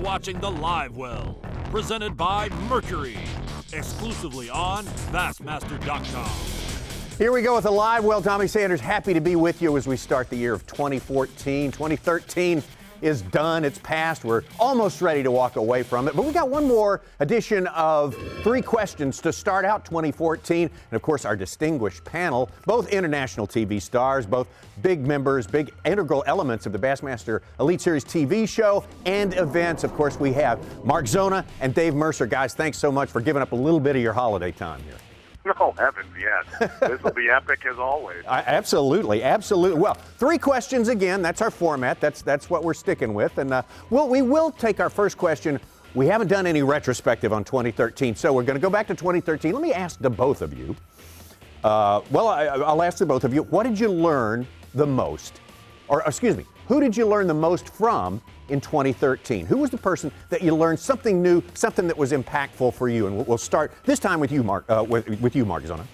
watching the Livewell, presented by Mercury, exclusively on Bassmaster.com. Here we go with the Livewell. Tommy Sanders, happy to be with you as we start the year of 2014. 2013 is done. It's past. We're almost ready to walk away from it. But we got one more edition of 3 questions to start out 2014. And, of course, our distinguished panel, both international TV stars, both big members, big integral elements of the Bassmaster Elite Series TV show and events. Of course, we have Mark Zona and Dave Mercer. Guys, thanks so much for giving up a little bit of your holiday time here. No, heavens, yes. This will be epic as always. Absolutely, absolutely. Well, 3 questions again. That's our format. That's what we're sticking with. And we will take our first question. We haven't done any retrospective on 2013, so we're going to go back to 2013. Let me ask the both of you. I'll ask the both of you. What did you learn the most? Or, excuse me, who did you learn the most from in 2013? Who was the person that you learned something new, something that was impactful for you? And we'll start this time with you, Mark. With you, Mark Zona.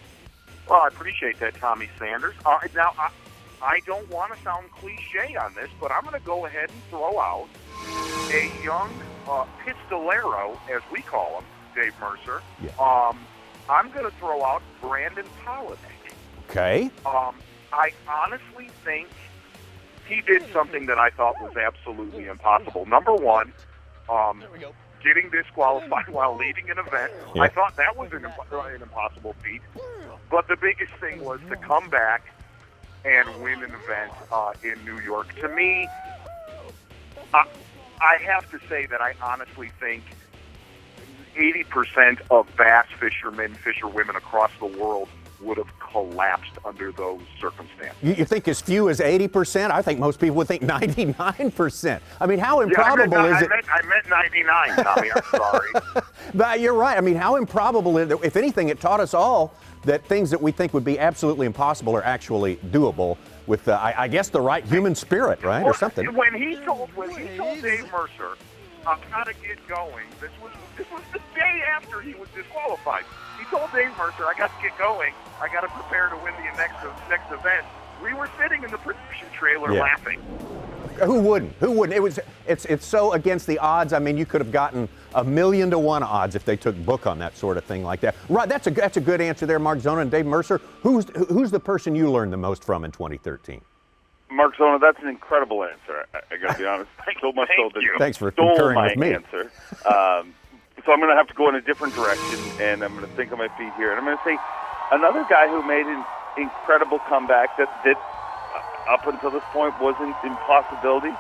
Well, I appreciate that, Tommy Sanders. Now, I don't want to sound cliche on this, but I'm going to go ahead and throw out a young pistolero, as we call him, Dave Mercer. Yeah. I'm going to throw out Brandon Polinick. Okay. I honestly think he did something that I thought was absolutely impossible. Number one, getting disqualified while leading an event. Yeah. I thought that was an impossible feat. But the biggest thing was to come back and win an event in New York. To me, I have to say that I honestly think 80% of bass fishermen, fisherwomen across the world would have collapsed under those circumstances. You think as few as 80%? I think most people would think 99%. I mean, how improbable is it? I meant 99, Tommy. I'm sorry. But you're right. I mean, how improbable is it? If anything, it taught us all that things that we think would be absolutely impossible are actually doable with, I guess, the right human spirit, right, or something. When he told Dave Mercer, "I've got to get going," this was the day after he was disqualified. He told Dave Mercer, "I got to get going. I got to prepare to win the next event." We were sitting in the production trailer laughing. Who wouldn't? Who wouldn't? It's so against the odds. I mean, you could have gotten 1,000,000 to 1 odds if they took book on that sort of thing like that. Right. That's a good answer there, Mark Zona and Dave Mercer. Who's the person you learned the most from in 2013? Mark Zona, that's an incredible answer. I got to be honest. So much so that Thanks for concurring with me. Answer. So I'm going to have to go in a different direction, and I'm going to think on my feet here. And I'm going to say another guy who made an incredible comeback that up until this point was an impossibility,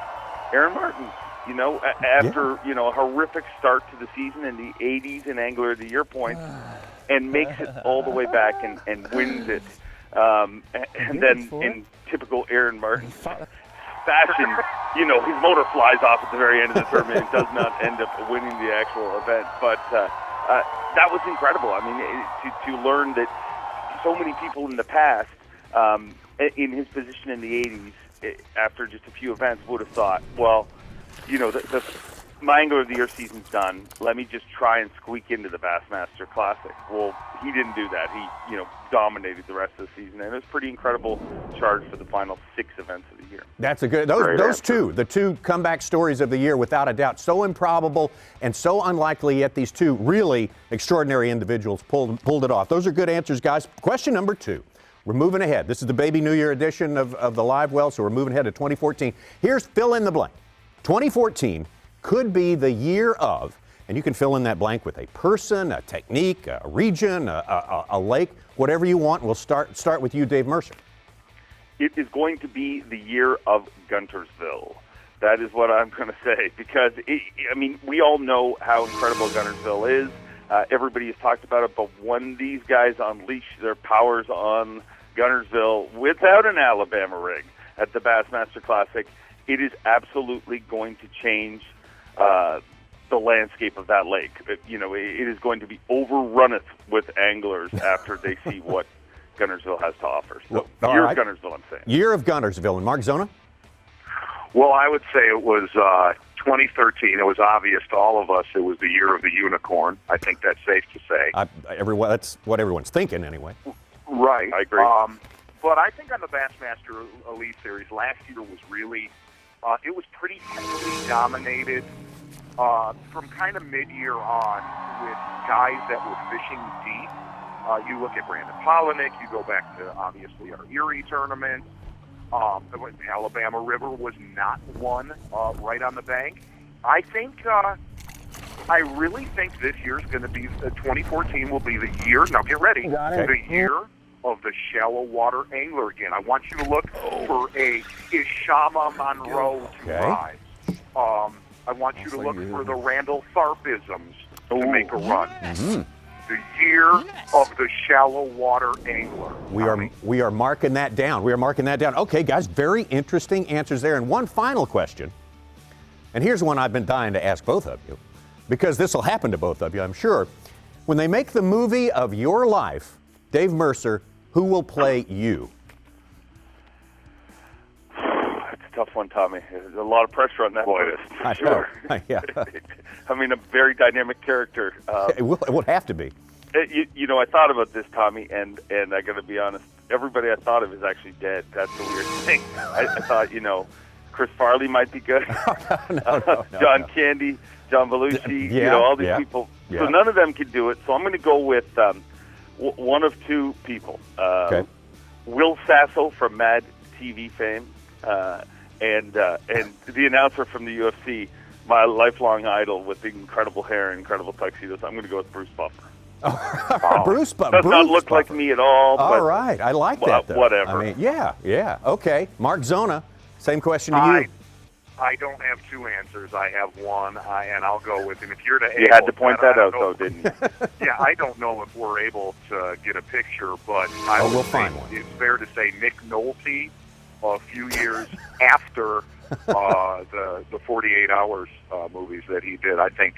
Aaron Martin. You know, after a horrific start to the season in the 80s and Angler of the Year points, and makes it all the way back and wins it. And then in typical Aaron Martin fashion, his motor flies off at the very end of the tournament and does not end up winning the actual event. But that was incredible. I mean, to learn that so many people in the past, in his position in the 80s, after just a few events, would have thought, well, my Angler of the Year season's done. Let me just try and squeak into the Bassmaster Classic. Well, he didn't do that. He, dominated the rest of the season, and it was a pretty incredible charge for the final 6 events of the year. That's a good. Those two, the 2 comeback stories of the year, without a doubt, so improbable and so unlikely. Yet these 2 really extraordinary individuals pulled it off. Those are good answers, guys. Question number 2. We're moving ahead. This is the Baby New Year edition of the Livewell, so we're moving ahead to 2014. Here's fill in the blank. 2014 could be the year of, and you can fill in that blank with a person, a technique, a region, a lake, whatever you want. We'll start with you, Dave Mercer. It is going to be the year of Guntersville. That is what I'm going to say, because, we all know how incredible Guntersville is. Everybody has talked about it, but when these guys unleash their powers on Guntersville without an Alabama rig at the Bassmaster Classic, it is absolutely going to change the landscape of that lake. It is going to be overrunneth with anglers after they see what Guntersville has to offer. So, year of Guntersville, I'm saying. Year of Guntersville. And Mark Zona? Well, I would say it was 2013. It was obvious to all of us it was the year of the unicorn. I think that's safe to say. That's what everyone's thinking anyway. Right. I agree. But I think on the Bassmaster Elite Series, last year was really, it was pretty heavily dominated from kind of mid-year on with guys that were fishing deep. You look at Brandon Polinick, you go back to, obviously, our Erie tournament. Alabama River was not one right on the bank. I really think this year's going to be, 2014 will be the year, now get ready, the year of the shallow water angler again. I want you to look for a Ishama Monroe to rise. I want you to look for the Randall Tharpisms to make a run. Mm-hmm. The year of the shallow water angler. We are marking that down. We are marking that down. Okay, guys, very interesting answers there. And one final question. And here's one I've been dying to ask both of you, because this will happen to both of you, I'm sure. When they make the movie of your life, Dave Mercer, who will play you? That's a tough one, Tommy. There's a lot of pressure on that list. I Sure. know. Yeah. I mean, a very dynamic character. It would have to be. You know, I thought about this, Tommy, and I got to be honest. Everybody I thought of is actually dead. That's the weird thing. I thought, Chris Farley might be good. No, John Candy, John Belushi, all these people. Yeah. So none of them can do it. So I'm going to go with one of two people. Will Sasso from Mad TV fame, and the announcer from the UFC, my lifelong idol with the incredible hair and incredible tuxedos. I'm going to go with Bruce Buffer. Bruce Does not look like me at all. All but, right, I like that, though. Whatever. I mean, yeah. Okay, Mark Zona, same question to you. I don't have two answers. I have one, and I'll go with him. If you're You had to point that out, though, didn't you? Yeah, I don't know if we're able to get a picture, but we'll find one. It's fair to say Nick Nolte, a few years after the 48 Hours movies that he did. I think.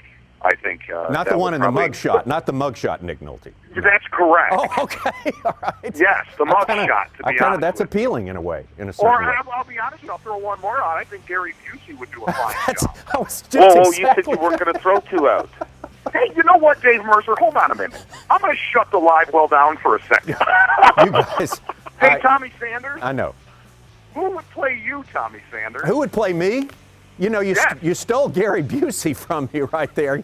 Not the one in the mugshot. Not the mugshot, Nick Nolte. That's correct. Oh, okay. All right. Yes, the mugshot. To be honest, that's appealing in a way, in a certain way. I'll be honest. I'll throw one more on. I think Gary Busey would do a fine job. I was just Whoa, you said you weren't going to throw two out. Hey, you know what, Dave Mercer? Hold on a minute. I'm going to shut the Livewell down for a second. You guys. Hey, Tommy Sanders. I know. Who would play you, Tommy Sanders? Who would play me? You stole Gary Busey from me right there.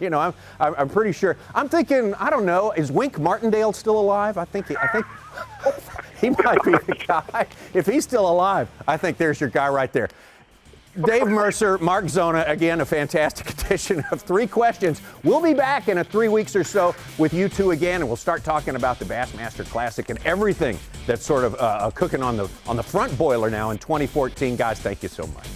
I'm pretty sure. I'm thinking, I don't know, is Wink Martindale still alive? I think he might be the guy. If he's still alive, I think there's your guy right there. Dave Mercer, Mark Zona, again, a fantastic edition of 3 Questions. We'll be back in 3 weeks or so with you two again, and we'll start talking about the Bassmaster Classic and everything that's sort of cooking on the front boiler now in 2014. Guys, thank you so much.